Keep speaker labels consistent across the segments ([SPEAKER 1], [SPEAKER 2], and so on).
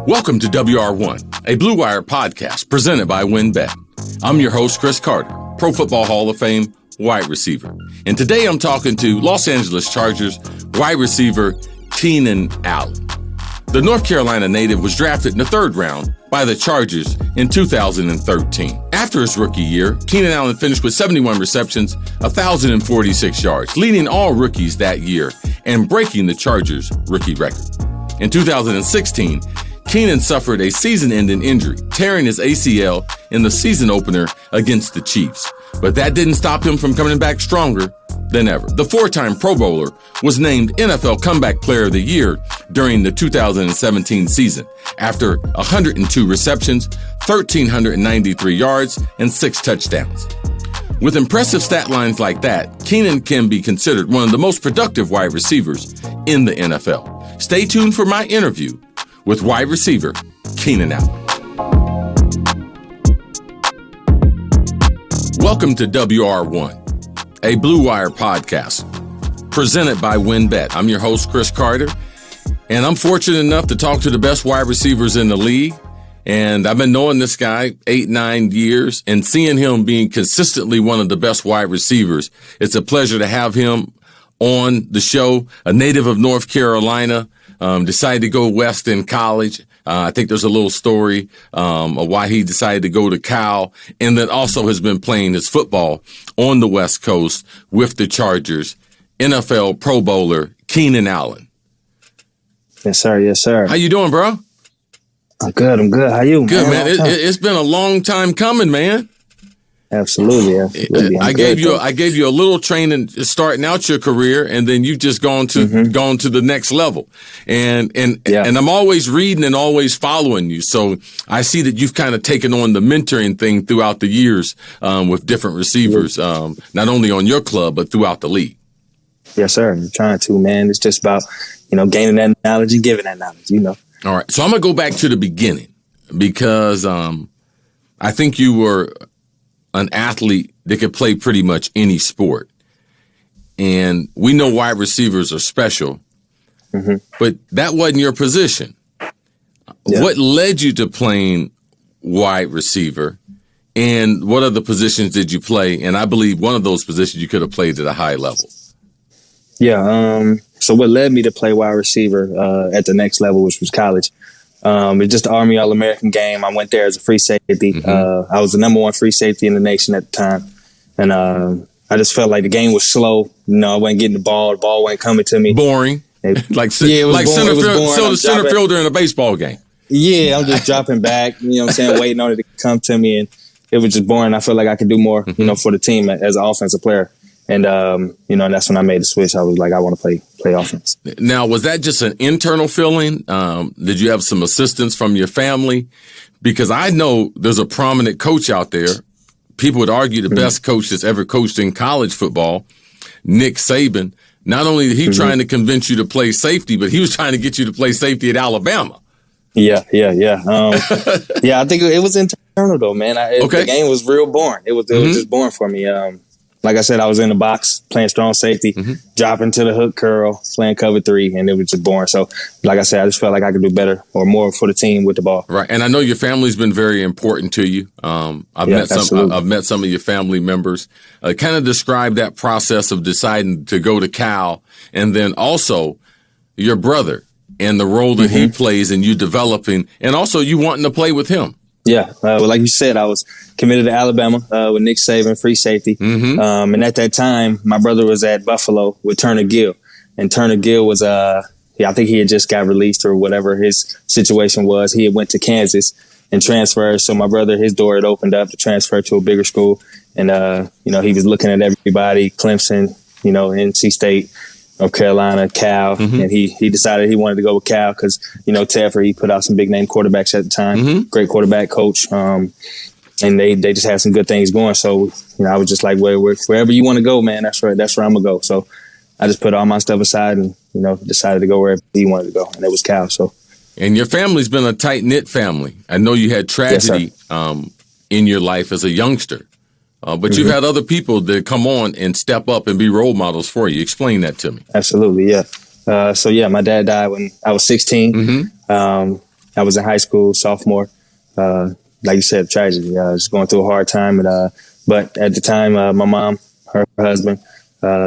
[SPEAKER 1] Welcome to WR1, a Blue Wire podcast presented by WinBet. I'm your host, Cris Carter, Pro Football Hall of Fame wide receiver. And today I'm talking to Los Angeles Chargers wide receiver Keenan Allen. The North Carolina native was drafted in the third round by the Chargers in 2013. After his rookie year, Keenan Allen finished with 71 receptions, 1,046 yards, leading all rookies that year and breaking the Chargers' rookie record. In 2016, Keenan suffered a season-ending injury, tearing his ACL in the season opener against the Chiefs. But that didn't stop him from coming back stronger than ever. The four-time Pro Bowler was named NFL Comeback Player of the Year during the 2017 season after 102 receptions, 1,393 yards, and 6 touchdowns. With impressive stat lines like that, Keenan can be considered one of the most productive wide receivers in the NFL. Stay tuned for my interview with wide receiver Keenan Allen. Welcome to WR1, a Blue Wire podcast presented by WinBet. I'm your host, Cris Carter, and I'm fortunate enough to talk to the best wide receivers in the league. And I've been knowing this guy 8-9 years and seeing him being consistently one of the best wide receivers. It's a pleasure to have him on the show, a native of North Carolina. Decided to go west in college. I think there's a little story of why he decided to go to Cal, and then also has been playing his football on the West Coast with the Chargers. NFL Pro Bowler Keenan Allen.
[SPEAKER 2] Yes, sir. Yes, sir.
[SPEAKER 1] How you doing, bro?
[SPEAKER 2] I'm good. How you?
[SPEAKER 1] Good, man. It's been a long time coming, man.
[SPEAKER 2] Absolutely.
[SPEAKER 1] I gave you a little training starting out your career, and then you've just gone to the next level. And I'm always reading and always following you. So I see that you've kind of taken on the mentoring thing throughout the years with different receivers, not only on your club but throughout the league.
[SPEAKER 2] Yes, sir. I'm trying to, man. It's just about gaining that knowledge and giving that knowledge.
[SPEAKER 1] All right. So I'm gonna go back to the beginning because I think you were an athlete that could play pretty much any sport. And we know wide receivers are special, but that wasn't your position. Yeah. What led you to playing wide receiver, and what other positions did you play? And I believe one of those positions you could have played at a high level.
[SPEAKER 2] Yeah. So what led me to play wide receiver at the next level, which was college, it's just the Army All-American game. I went there as a free safety. I was the number one free safety in the nation at the time. And I just felt like the game was slow. I wasn't getting the ball. The ball wasn't coming to me.
[SPEAKER 1] Boring. Like center fielder in a baseball game.
[SPEAKER 2] Yeah, I'm just dropping back, waiting on it to come to me. And it was just boring. I felt like I could do more, for the team as an offensive player. And, that's when I made the switch. I was like, I want to play offense.
[SPEAKER 1] Now, was that just an internal feeling? Did you have some assistance from your family? Because I know there's a prominent coach out there. People would argue the best coach that's ever coached in college football, Nick Saban. Not only did he trying to convince you to play safety, but he was trying to get you to play safety at Alabama.
[SPEAKER 2] Yeah. I think it was internal, though, man. The game was real boring. It was just boring for me. Like I said, I was in the box playing strong safety, dropping to the hook curl, playing cover 3, and it was just boring. So, like I said, I just felt like I could do better or more for the team with the ball.
[SPEAKER 1] Right, and I know your family's been very important to you. I've met some of your family members. Kind of describe that process of deciding to go to Cal, and then also your brother and the role that he plays in you developing, and also you wanting to play with him.
[SPEAKER 2] Yeah, like you said, I was committed to Alabama with Nick Saban, free safety. And at that time, my brother was at Buffalo with Turner Gill. And Turner Gill was, I think he had just got released or whatever his situation was. He had went to Kansas and transferred. So my brother, his door had opened up to transfer to a bigger school. And, he was looking at everybody, Clemson, NC State, North Carolina, Cal, and he decided he wanted to go with Cal because, Teffer, he put out some big name quarterbacks at the time, great quarterback coach, and they just had some good things going. So, I was just like, wherever you want to go, man, that's where I'm gonna go. So I just put all my stuff aside and, decided to go wherever he wanted to go, and it was Cal. So.
[SPEAKER 1] And your family's been a tight knit family. I know you had tragedy in your life as a youngster. But you've had other people that come on and step up and be role models for you. Explain that to me.
[SPEAKER 2] Absolutely, yeah. My dad died when I was 16. I was in high school, sophomore. Like you said, tragedy. I was going through a hard time. But at the time, my mom, her husband,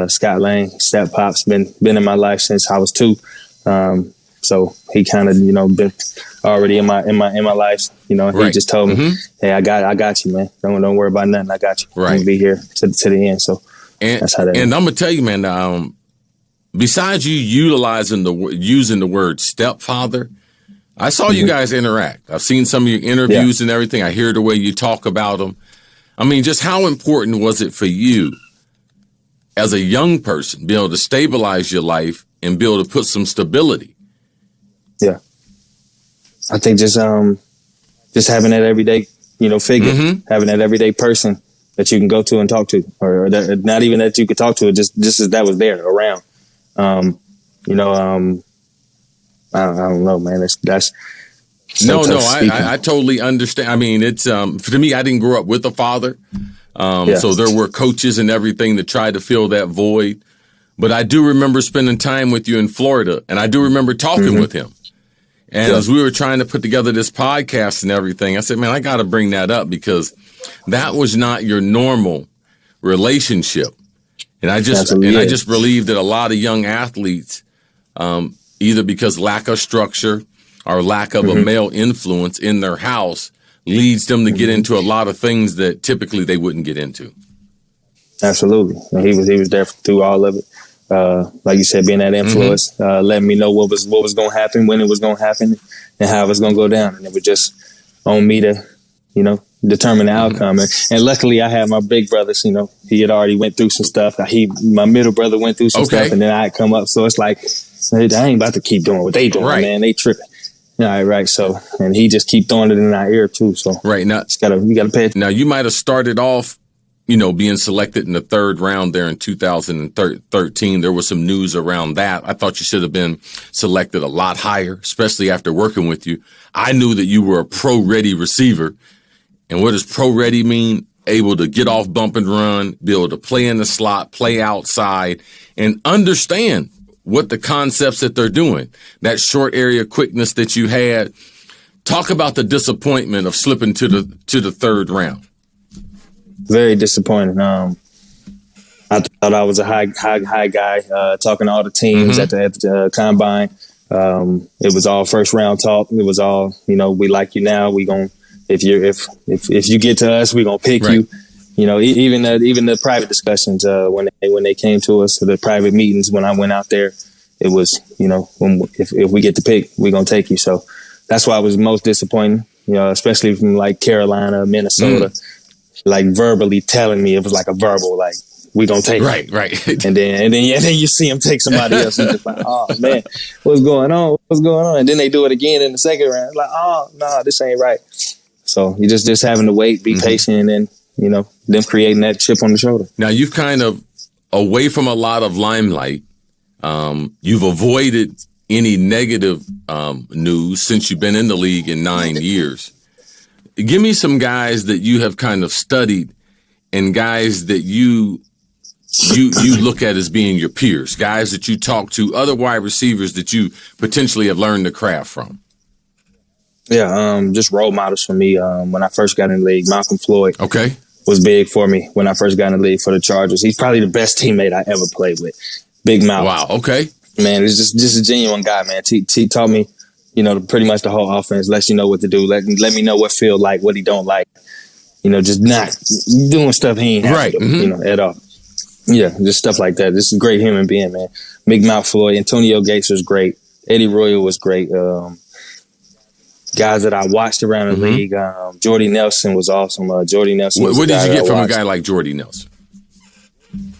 [SPEAKER 2] Scott Lane, step pop's been in my life since I was 2. So he kind of, been already in my life,
[SPEAKER 1] Right.
[SPEAKER 2] He just told me, hey, I got you, man. Don't worry about nothing. I got you.
[SPEAKER 1] Right.
[SPEAKER 2] I'm gonna be here to the end. So that's how that is.
[SPEAKER 1] And I'm gonna tell you, man, besides you using the word stepfather, I saw you guys interact. I've seen some of your interviews and everything. I hear the way you talk about them. I mean, just how important was it for you as a young person, be able to stabilize your life and be able to put some stability?
[SPEAKER 2] Yeah. I think just having that everyday, figure, having that everyday person that you can go to and talk to, or that, not even that you could talk to, just as that was there around. I don't know, man. That's so
[SPEAKER 1] I totally understand. I mean, it's for me, I didn't grow up with a father. So there were coaches and everything that tried to fill that void. But I do remember spending time with you in Florida, and I do remember talking with him. And as we were trying to put together this podcast and everything, I said, man, I got to bring that up because that was not your normal relationship. And I just believe that a lot of young athletes, either because lack of structure or lack of a male influence in their house, leads them to get into a lot of things that typically they wouldn't get into.
[SPEAKER 2] Absolutely. And he was there through all of it. Like you said, being that influence, letting me know what was going to happen, when it was going to happen, and how it was going to go down. And it was just on me to, determine the outcome. And luckily I had my big brothers, he had already went through some stuff. My middle brother went through some stuff, and then I had come up. So it's like, I ain't about to keep doing what they doing, man. They tripping. Right. So, and he just keep throwing it in our ear too. So
[SPEAKER 1] right now,
[SPEAKER 2] you gotta pay attention.
[SPEAKER 1] Now you might have started off, being selected in the 3rd round there in 2013. There was some news around that. I thought you should have been selected a lot higher, especially after working with you. I knew that you were a pro-ready receiver. And what does pro-ready mean? Able to get off bump and run, be able to play in the slot, play outside, and understand what the concepts that they're doing. That short area quickness that you had. Talk about the disappointment of slipping to the 3rd round.
[SPEAKER 2] Very disappointing. I thought I was a high guy. Talking to all the teams at the combine, it was all 1st round talk. It was all, we like you now. We gonna if you get to us, we gonna pick you. Even the private discussions when they came to us, the private meetings when I went out there, it was if we get to pick, we gonna take you. So that's why I was most disappointed. Especially from like Carolina, Minnesota. Like verbally telling me, it was like a verbal, like, we gonna take it.
[SPEAKER 1] Right.
[SPEAKER 2] And then you see him take somebody else and just like, oh man, what's going on? And then they do it again in the 2nd round. Like, oh no, this ain't right. So you just having to wait, be patient, and them creating that chip on the shoulder.
[SPEAKER 1] Now you've kind of away from a lot of limelight. You've avoided any negative news since you've been in the league in 9 years. Give me some guys that you have kind of studied and guys that you look at as being your peers, guys that you talk to, other wide receivers that you potentially have learned the craft from.
[SPEAKER 2] Yeah, just role models for me. When I first got in the league, Malcolm Floyd was big for me when I first got in the league for the Chargers. He's probably the best teammate I ever played with. Big mouth.
[SPEAKER 1] Wow, okay.
[SPEAKER 2] Man, he's just a genuine guy, man. He taught me, pretty much the whole offense, lets you know what to do. Let me know what feel like, what he don't like. Just not doing stuff he ain't have to do, at all. Yeah, just stuff like that. This is a great human being, man. Big Mouth Floyd, Antonio Gates was great. Eddie Royal was great. Guys that I watched around the league, Jordy Nelson was awesome. Jordy Nelson.
[SPEAKER 1] What did you get from a guy like Jordy Nelson?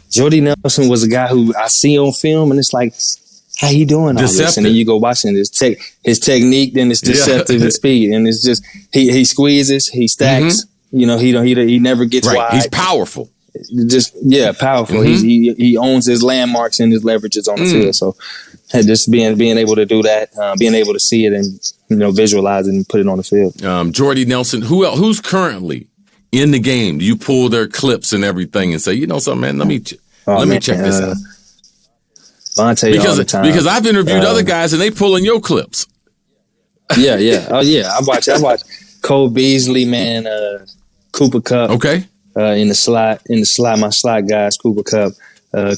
[SPEAKER 2] Jordy Nelson was a guy who I see on film, and it's like, how he doing all this? And then you go watching his technique, then it's deceptive and speed, and it's just he squeezes, he stacks. He never gets wide.
[SPEAKER 1] He's powerful.
[SPEAKER 2] Just powerful. He owns his landmarks and his leverages on the field. So just being able to do that, being able to see it and visualize it and put it on the field.
[SPEAKER 1] Jordy Nelson. Who's currently in the game? Do you pull their clips and everything and say, something, man? Let me check this out.
[SPEAKER 2] Vontae all the time.
[SPEAKER 1] Because I've interviewed other guys and they pulling your clips.
[SPEAKER 2] Yeah. Oh yeah, I watch Cole Beasley, man, Cooper Kupp.
[SPEAKER 1] Okay.
[SPEAKER 2] In the slot, my slot guys, Cooper Kupp,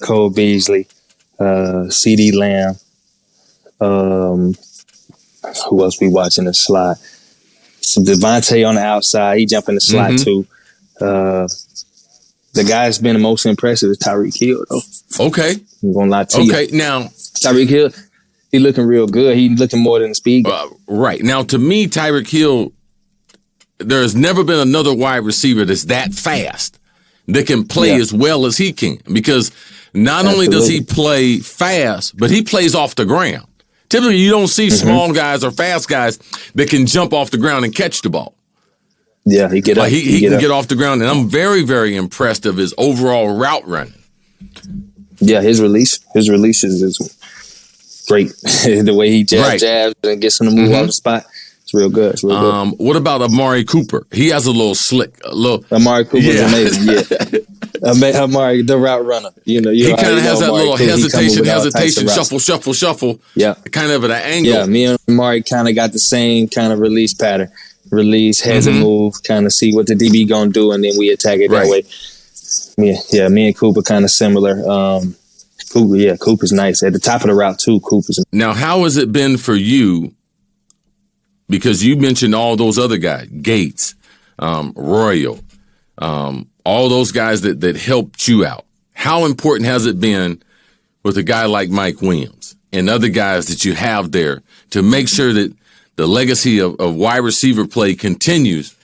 [SPEAKER 2] Cole Beasley, CD Lamb. Who else we watching the slot? Some Devontae on the outside. He jump in the slot too. The guy that's been the most impressive is Tyreek Hill, though.
[SPEAKER 1] Okay.
[SPEAKER 2] I'm gonna lie to you.
[SPEAKER 1] Okay, now
[SPEAKER 2] Tyreek Hill, he looking real good. He looking more than the speed guy.
[SPEAKER 1] Right. Now, to me, Tyreek Hill, there's never been another wide receiver that's that fast that can play as well as he can. Because not only does he play fast, but he plays off the ground. Typically, you don't see small guys or fast guys that can jump off the ground and catch the ball.
[SPEAKER 2] Yeah, he get up.
[SPEAKER 1] He can get off the ground, and I'm very, very impressed of his overall route running.
[SPEAKER 2] Yeah, his release is great. The way he jabs and gets him to move off the spot, it's real good. It's real good.
[SPEAKER 1] What about Amari Cooper? He has a little slick.
[SPEAKER 2] Amari Cooper's amazing. Yeah, Amari, the route runner. He
[SPEAKER 1] kind of has that little hesitation, shuffle.
[SPEAKER 2] Yeah,
[SPEAKER 1] kind of at an angle.
[SPEAKER 2] Yeah, me and Amari kind of got the same kind of release pattern. Release, has a move, kind of see what the DB gonna do, and then we attack it that way. Yeah, me and Cooper kind of similar. Cooper's nice. At the top of the route too, Cooper's.
[SPEAKER 1] Now, how has it been for you? Because you mentioned all those other guys, Gates, Royal, all those guys that helped you out. How important has it been with a guy like Mike Williams and other guys that you have there to make sure that the legacy of wide receiver play continues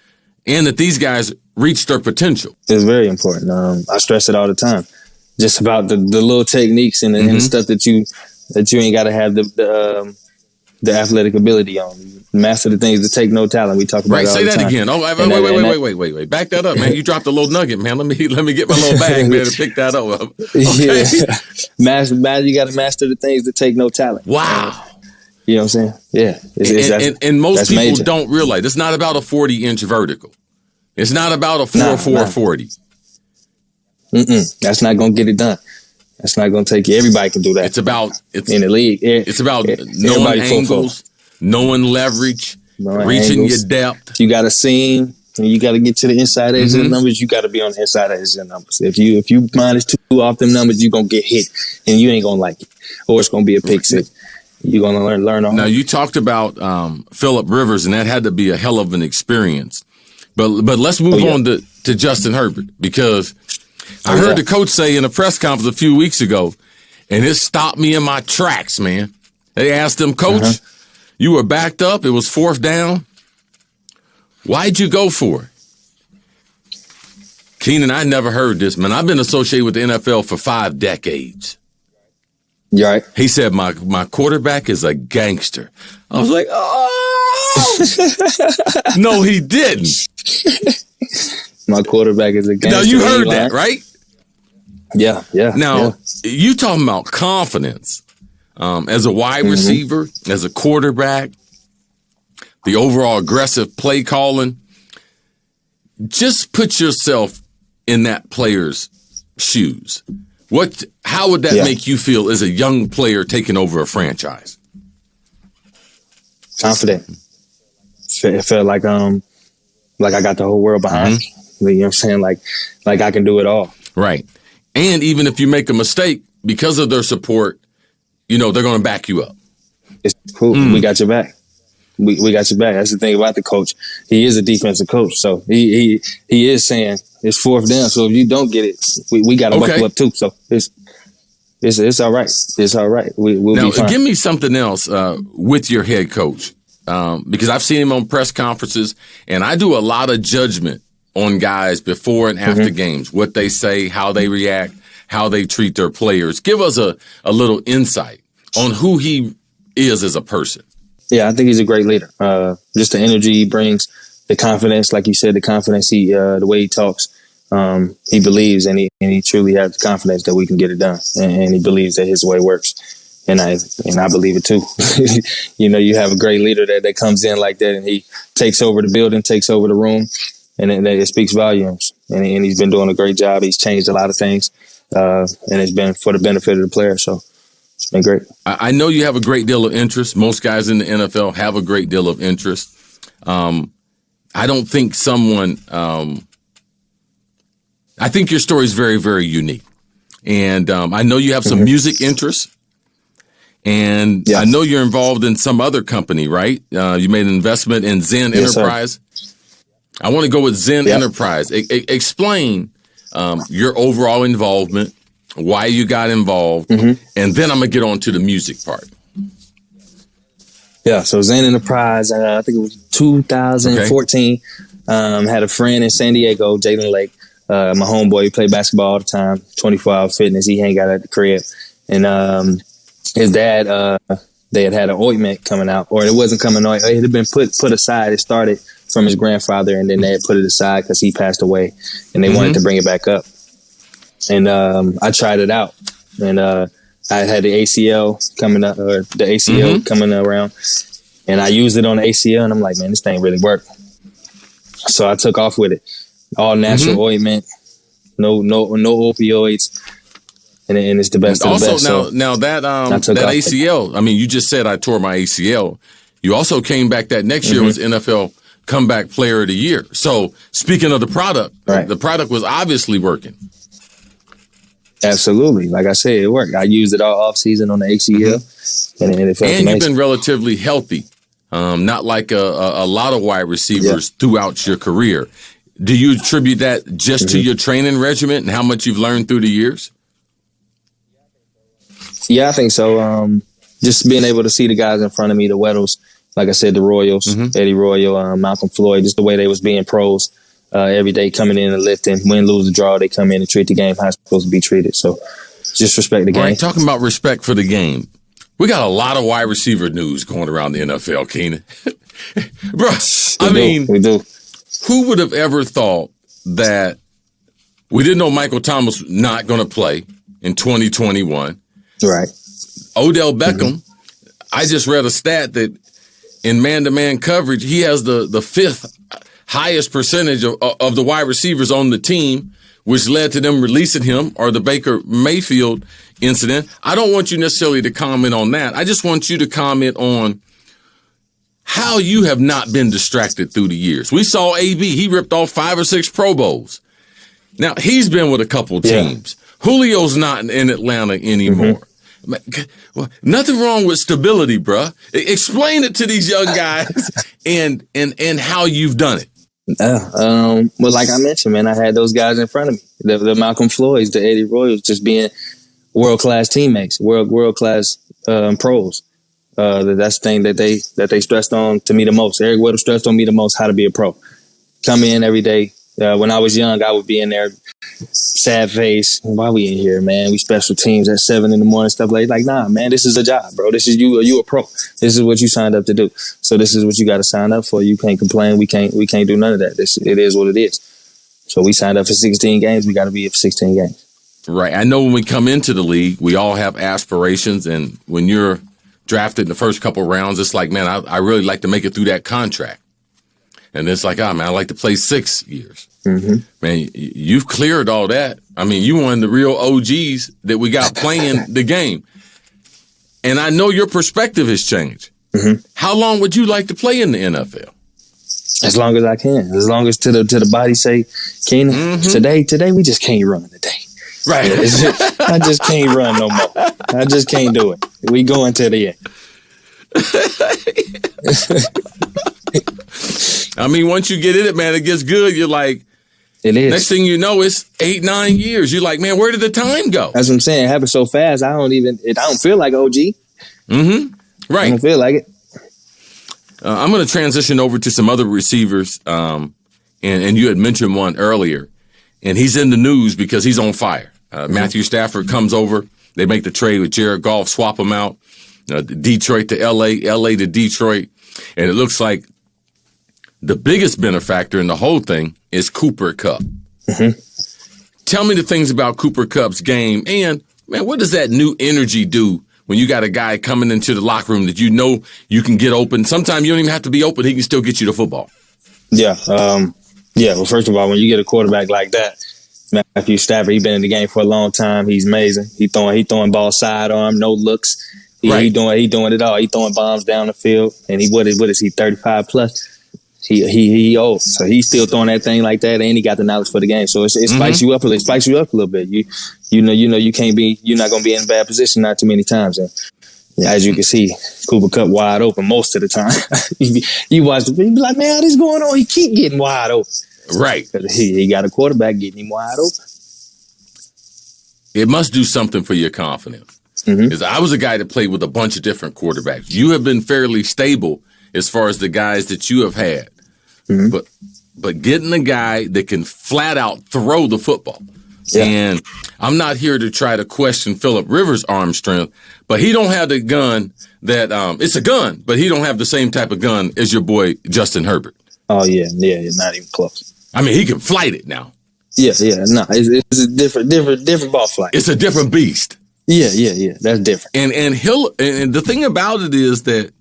[SPEAKER 1] and that these guys reach their potential? It's
[SPEAKER 2] very important. I stress it all the time. Just about the little techniques and the stuff that you ain't got to have the athletic ability on. Master the things that take no talent. We talk about it all the time. Say that
[SPEAKER 1] again. Oh, wait. Back that up, man. You dropped a little nugget, man. Let me get my little bag, man, and pick that up. Okay.
[SPEAKER 2] Yeah. You got to master the things that take no talent.
[SPEAKER 1] Wow.
[SPEAKER 2] You know what I'm saying? Yeah.
[SPEAKER 1] And most people
[SPEAKER 2] major.
[SPEAKER 1] don't realize it's not about a 40-inch vertical. It's not about a 4.40.
[SPEAKER 2] That's not going to get it done. That's not going to take you. Everybody can do that.
[SPEAKER 1] It's
[SPEAKER 2] in the league.
[SPEAKER 1] It's about knowing angles, knowing leverage, reaching your depth.
[SPEAKER 2] You got a seam. And you got to get to the inside edge of the numbers. You got to be on the inside edge of the numbers. If you minus 2 off them numbers, you're going to get hit. And you ain't going to like it. Or it's going to be a pick six. You're going to learn on.
[SPEAKER 1] Now, you talked about Phillip Rivers, and that had to be a hell of an experience. But let's move on to Justin Herbert, because I heard the coach say in a press conference a few weeks ago, and it stopped me in my tracks, man. They asked him, Coach, you were backed up. It was 4th down. Why'd you go for it? Keenan, I never heard this, man. I've been associated with the NFL for 5 decades.
[SPEAKER 2] You all right?
[SPEAKER 1] He said, my quarterback is a gangster. I was like, oh. No, he didn't.
[SPEAKER 2] My quarterback is a gangster.
[SPEAKER 1] Now, you heard that, right?
[SPEAKER 2] Yeah.
[SPEAKER 1] Now, you talking about confidence as a wide receiver, as a quarterback, the overall aggressive play calling. Just put yourself in that player's shoes. How would that make you feel as a young player taking over a franchise?
[SPEAKER 2] Confident. It felt like I got the whole world behind me. You know what I'm saying? Like I can do it all.
[SPEAKER 1] Right. And even if you make a mistake, because of their support, they're going to back you up.
[SPEAKER 2] It's cool. We got your back. We got your back. That's the thing about the coach. He is a defensive coach, so he is saying it's 4th down. So if you don't get it, we got to buckle up too. So it's all right. It's all right. We'll
[SPEAKER 1] now,
[SPEAKER 2] be fine.
[SPEAKER 1] Give me something else with your head coach, because I've seen him on press conferences, and I do a lot of judgment on guys before and after games, what they say, how they react, how they treat their players. Give us a little insight on who he is as a person.
[SPEAKER 2] Yeah, I think he's a great leader. Just the energy he brings, the confidence, like you said, the confidence the way he talks. He believes and he truly has the confidence that we can get it done, and he believes that his way works. And I believe it too. You have a great leader that comes in like that, and he takes over the building, takes over the room, and it speaks volumes. And he's been doing a great job. He's changed a lot of things, and it's been for the benefit of the player. So It's been great.
[SPEAKER 1] I know you have a great deal of interest. Most guys in the NFL have a great deal of interest. I don't think I think your story is very, very unique. And I know you have some music interests. And I know you're involved in some other company, right? You made an investment in Zen Enterprise. Sir. I want to go with Zen Enterprise. Explain your overall involvement, why you got involved, and then I'm going to get on to the music part.
[SPEAKER 2] Yeah, so Zen Enterprise, I think it was 2014. Had a friend in San Diego, Jalen Lake. My homeboy, he played basketball all the time, 24-hour fitness. He hang out at the crib. And his dad, they had an ointment coming out, or it wasn't coming out. It had been put aside. It started from his grandfather, and then they had put it aside because he passed away, and they wanted to bring it back up. And I tried it out, and I had the ACL coming up, or the ACL coming around, and I used it on the ACL, and I'm like, man, this thing really worked. So I took off with it. All natural ointment, no opioids, and it's the best of the best.
[SPEAKER 1] Also, now that ACL, I mean, you just said I tore my ACL. You also came back that next year was NFL Comeback Player of the Year. So speaking of the product, the product was obviously working.
[SPEAKER 2] Absolutely. Like I said, it worked. I used it all off season on the ACL, and it felt amazing.
[SPEAKER 1] You've been relatively healthy, not like a lot of wide receivers throughout your career. Do you attribute that just to your training regimen and how much you've learned through the years?
[SPEAKER 2] Yeah, I think so. Just being able to see the guys in front of me, the Weddles, like I said, the Royals, Eddie Royal, Malcolm Floyd, just the way they was being pros every day, coming in and lifting, win, lose, or draw, they come in and treat the game how it's supposed to be treated. So just respect the game.
[SPEAKER 1] Right, talking about respect for the game. We got a lot of wide receiver news going around the NFL, Keenan. Bro,
[SPEAKER 2] we do.
[SPEAKER 1] Who would have ever thought that we didn't know Michael Thomas was not going to play in 2021?
[SPEAKER 2] Right.
[SPEAKER 1] Odell Beckham, I just read a stat that in man-to-man coverage, he has the fifth highest percentage of the wide receivers on the team, which led to them releasing him, or the Baker Mayfield incident. I don't want you necessarily to comment on that. I just want you to comment on how you have not been distracted through the years. We saw AB, he ripped off 5 or 6 Pro Bowls. Now, he's been with a couple teams. Julio's not in Atlanta anymore. Well, nothing wrong with stability, bruh. Explain it to these young guys and how you've done it.
[SPEAKER 2] Well, like I mentioned, man, I had those guys in front of me. The Malcolm Floyds, the Eddie Royals, just being world-class teammates, world-class pros. That's the thing that they stressed on to me the most. Eric Weddle stressed on me the most how to be a pro. Come in every day. When I was young, I would be in there, sad face. Why we in here, man? We special teams at 7 a.m, stuff like nah, man, this is a job, bro. This is you a pro. This is what you signed up to do. So this is what you got to sign up for. You can't complain. We can't do none of that. It is what it is. So we signed up for 16 games. We got to be here for 16 games.
[SPEAKER 1] Right. I know when we come into the league, we all have aspirations, and when you're drafted in the first couple rounds, it's like, man, I really like to make it through that contract. And it's like, man, I like to play 6 years. Man, you've cleared all that. I mean, you one of the real OGs that we got playing the game. And I know your perspective has changed. How long would you like to play in the NFL?
[SPEAKER 2] As long as I can. As long as to the body say, Keenan, today we just can't run today.
[SPEAKER 1] Right.
[SPEAKER 2] I just can't run no more. I just can't do it. We going to the end.
[SPEAKER 1] I mean, once you get in it, man, it gets good. You're like,
[SPEAKER 2] it is.
[SPEAKER 1] Next thing you know, it's 8-9 years. You're like, man, where did the time go?
[SPEAKER 2] That's what I'm saying. It happened so fast. I don't feel like OG.
[SPEAKER 1] Right.
[SPEAKER 2] I don't feel like it.
[SPEAKER 1] I'm going to transition over to some other receivers. And you had mentioned one earlier, and he's in the news because he's on fire. Matthew Stafford comes over. They make the trade with Jared Goff, swap him out. Detroit to LA to Detroit. And it looks like the biggest benefactor in the whole thing is Cooper Kupp. Tell me the things about Cooper Kupp's game. And, man, what does that new energy do when you got a guy coming into the locker room that you know you can get open? Sometimes you don't even have to be open. He can still get you the football.
[SPEAKER 2] Yeah. Well, first of all, when you get a quarterback like that, Matthew Stafford, he been in the game for a long time. He's amazing. He throwing ball sidearm, no looks. He doing it all. He throwing bombs down the field. And what is he, 35 plus? He old, so he's still throwing that thing like that, and he got the knowledge for the game. So it spikes you up. It spikes you up a little bit. You're not going to be in a bad position not too many times. And as you can see, Cooper Kupp wide open most of the time. you watch the video, you be like, man, how this going on? He keep getting wide open.
[SPEAKER 1] Right.
[SPEAKER 2] He got a quarterback getting him wide open.
[SPEAKER 1] It must do something for your confidence. Because I was a guy that played with a bunch of different quarterbacks. You have been fairly stable as far as the guys that you have had. But getting a guy that can flat out throw the football. Yeah. And I'm not here to try to question Phillip Rivers' arm strength, but he don't have the gun that it's a gun, but he don't have the same type of gun as your boy Justin Herbert.
[SPEAKER 2] Oh yeah, not even close.
[SPEAKER 1] I mean, he can flight it now.
[SPEAKER 2] Yeah, no, it's a different ball flight.
[SPEAKER 1] It's a different beast.
[SPEAKER 2] Yeah, that's different.
[SPEAKER 1] And the thing about it is that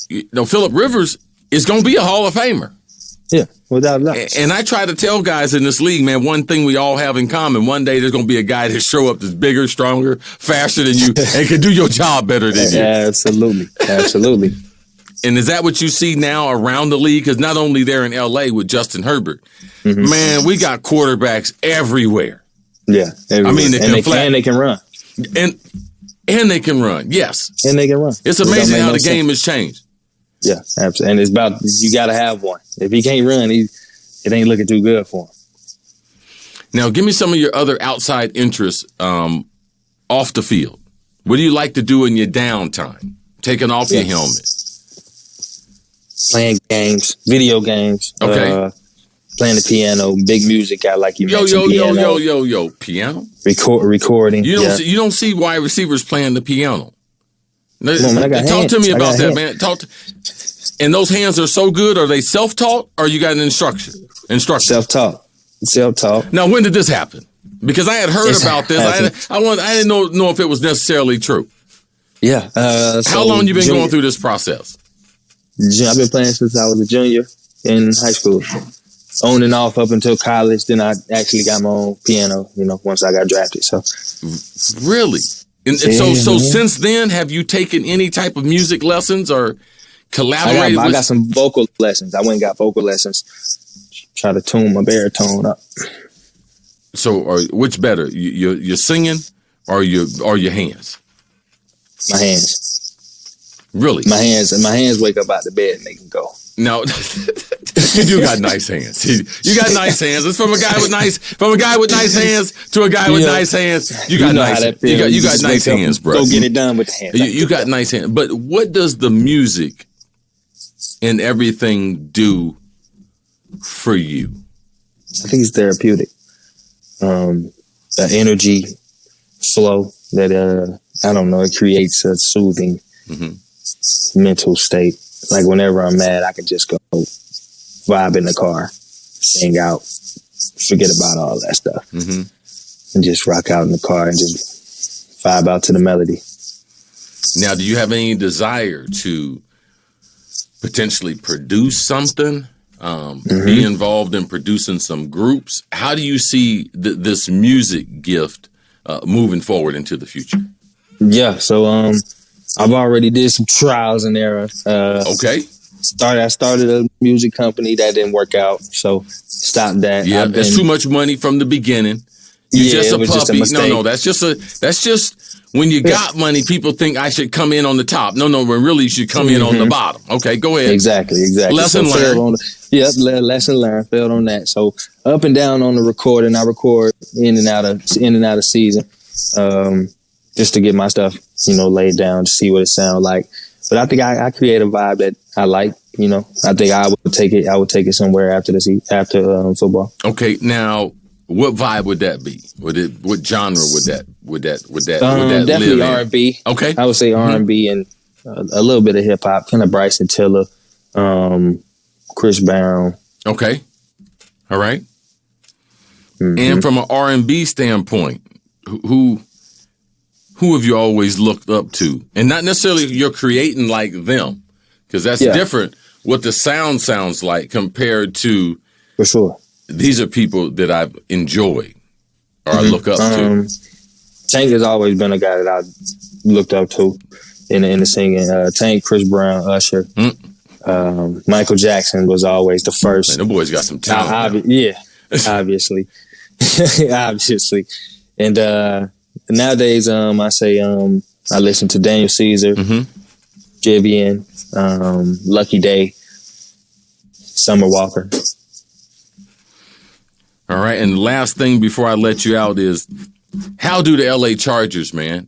[SPEAKER 1] Phillip Rivers is going to be a Hall of Famer.
[SPEAKER 2] Yeah, without a doubt.
[SPEAKER 1] And I try to tell guys in this league, man, one thing we all have in common. One day there's going to be a guy that show up that's bigger, stronger, faster than you, and can do your job better than you.
[SPEAKER 2] Absolutely.
[SPEAKER 1] And is that what you see now around the league? Because not only there in L.A. with Justin Herbert, man, we got quarterbacks everywhere.
[SPEAKER 2] Yeah, everywhere.
[SPEAKER 1] I mean,
[SPEAKER 2] they can run.
[SPEAKER 1] And they can run, yes.
[SPEAKER 2] And they can run.
[SPEAKER 1] It's amazing how the game has changed.
[SPEAKER 2] Yeah, absolutely. And it's about, you got to have one. If he can't run, it ain't looking too good for him.
[SPEAKER 1] Now, give me some of your other outside interests off the field. What do you like to do in your downtime? Taking off your helmet.
[SPEAKER 2] Playing games, video games.
[SPEAKER 1] Okay.
[SPEAKER 2] Playing the piano, big music guy like you mentioned.
[SPEAKER 1] Yo, piano?
[SPEAKER 2] Recording.
[SPEAKER 1] You don't see wide receivers playing the piano.
[SPEAKER 2] Talk
[SPEAKER 1] to me about that, man. And those hands are so good. Are they self-taught or you got an instructor?
[SPEAKER 2] Self-taught.
[SPEAKER 1] Now, when did this happen? Because I had heard about this. I didn't know if it was necessarily true.
[SPEAKER 2] Yeah.
[SPEAKER 1] How long you been going through this process?
[SPEAKER 2] I've been playing since I was a junior in high school. On and off up until college. Then I actually got my own piano, once I got drafted. So,
[SPEAKER 1] really? And so since then, have you taken any type of music lessons or collaborated?
[SPEAKER 2] I got some vocal lessons. I went and got vocal lessons. Try to tune my baritone up.
[SPEAKER 1] So, which better? You're singing or your hands?
[SPEAKER 2] My hands.
[SPEAKER 1] Really?
[SPEAKER 2] My hands wake up out the bed and they can go.
[SPEAKER 1] No, you do got nice hands. You got nice hands. It's from a guy with nice hands to a guy with nice hands. You got nice. You got nice hands, bro.
[SPEAKER 2] Go get it done with the hands.
[SPEAKER 1] You got nice hands. But what does the music and everything do for you?
[SPEAKER 2] I think it's therapeutic. The energy flow that I don't know. It creates a soothing mental state. Like whenever I'm mad, I can just go vibe in the car, sing out, forget about all that stuff, and just rock out in the car and just vibe out to the melody.
[SPEAKER 1] Now, do you have any desire to potentially produce something, be involved in producing some groups? How do you see this music gift moving forward into the future? Yeah,
[SPEAKER 2] so I've already did some trials in there.
[SPEAKER 1] Okay.
[SPEAKER 2] I started a music company that didn't work out, so stopped that.
[SPEAKER 1] Yeah, that's too much money from the beginning. You're just a puppy. No, that's just when you got money, people think I should come in on the top. No, when really you should come in on the bottom. Okay, go ahead.
[SPEAKER 2] Exactly.
[SPEAKER 1] Lesson learned.
[SPEAKER 2] Lesson learned. Failed on that. So up and down on the recording. I record in and out of season. Just to get my stuff, laid down to see what it sounds like. But I think I create a vibe that I like. I think I would take it somewhere after football.
[SPEAKER 1] Okay, now what vibe would that be? What genre would that
[SPEAKER 2] definitely
[SPEAKER 1] live
[SPEAKER 2] R&B.
[SPEAKER 1] In? Okay,
[SPEAKER 2] I would say R&B and a little bit of hip hop, kind of Bryson Tiller, Chris Brown.
[SPEAKER 1] Okay, all right. And from an R&B standpoint, who have you always looked up to? And not necessarily you're creating like them, because that's different what the sound sounds like compared to
[SPEAKER 2] for sure
[SPEAKER 1] these are people that I've enjoyed or I look up to.
[SPEAKER 2] Tank has always been a guy that I looked up to in the singing. Tank, Chris Brown, Usher, Michael Jackson was always the first.
[SPEAKER 1] Man, the boys got some talent.
[SPEAKER 2] Obviously, obviously. And nowadays, I say I listen to Daniel Caesar, Jivian, Lucky Day, Summer Walker.
[SPEAKER 1] All right, and the last thing before I let you out is, how do the LA Chargers, man?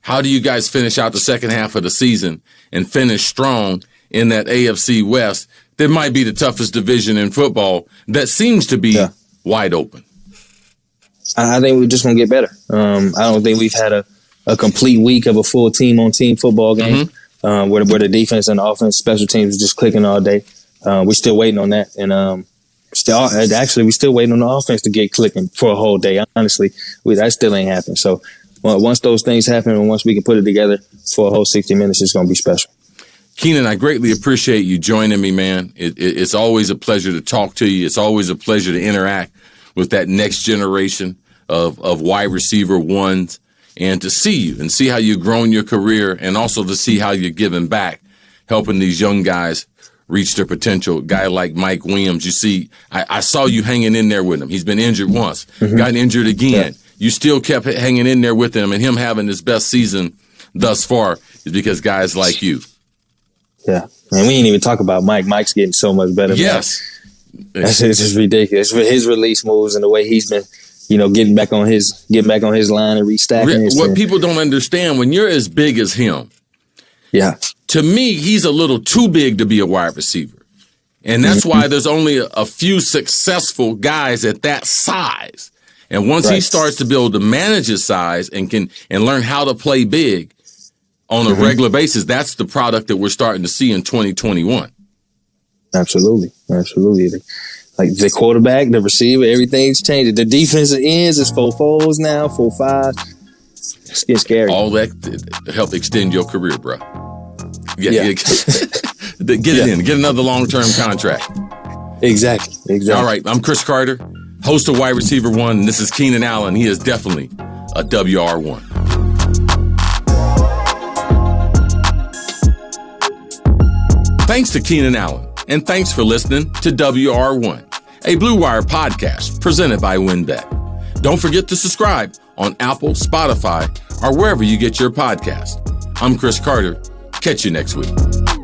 [SPEAKER 1] How do you guys finish out the second half of the season and finish strong in that AFC West that might be the toughest division in football that seems to be wide open?
[SPEAKER 2] I think we're just going to get better. I don't think we've had a complete week of a full team-on-team football game where the defense and the offense, special teams was just clicking all day. We're still waiting on that. And we're still waiting on the offense to get clicking for a whole day. Honestly, that still ain't happened. So once those things happen and once we can put it together for a whole 60 minutes, it's going to be special.
[SPEAKER 1] Keenan, I greatly appreciate you joining me, man. It's always a pleasure to talk to you. It's always a pleasure to interact with that next generation of wide receiver ones and to see you and see how you've grown your career and also to see how you're giving back, helping these young guys reach their potential. A guy like Mike Williams, you see, I saw you hanging in there with him. He's been injured once, got injured again. Yeah. You still kept hanging in there with him, and him having his best season thus far is because guys like you. Yeah,
[SPEAKER 2] and we ain't even talk about Mike. Mike's getting so much better.
[SPEAKER 1] Yes.
[SPEAKER 2] It's just ridiculous. His release moves and the way he's been, getting back on his line and restacking.
[SPEAKER 1] What people don't understand, when you're as big as him, to me, he's a little too big to be a wide receiver. And that's why there's only a few successful guys at that size. And once he starts to be able to manage his size and learn how to play big on a regular basis, that's the product that we're starting to see in 2021.
[SPEAKER 2] Absolutely. Like the quarterback, the receiver, everything's changed. The defensive ends is 4-4s now, 4-5. It's getting scary.
[SPEAKER 1] All that help extend your career, bro. Get it in. Get another long-term contract.
[SPEAKER 2] Exactly.
[SPEAKER 1] All right. I'm Cris Carter, host of Wide Receiver One. And this is Keenan Allen. He is definitely a WR1. Thanks to Keenan Allen, and thanks for listening to WR1, a Blue Wire podcast presented by WinBet. Don't forget to subscribe on Apple, Spotify, or wherever you get your podcast. I'm Cris Carter. Catch you next week.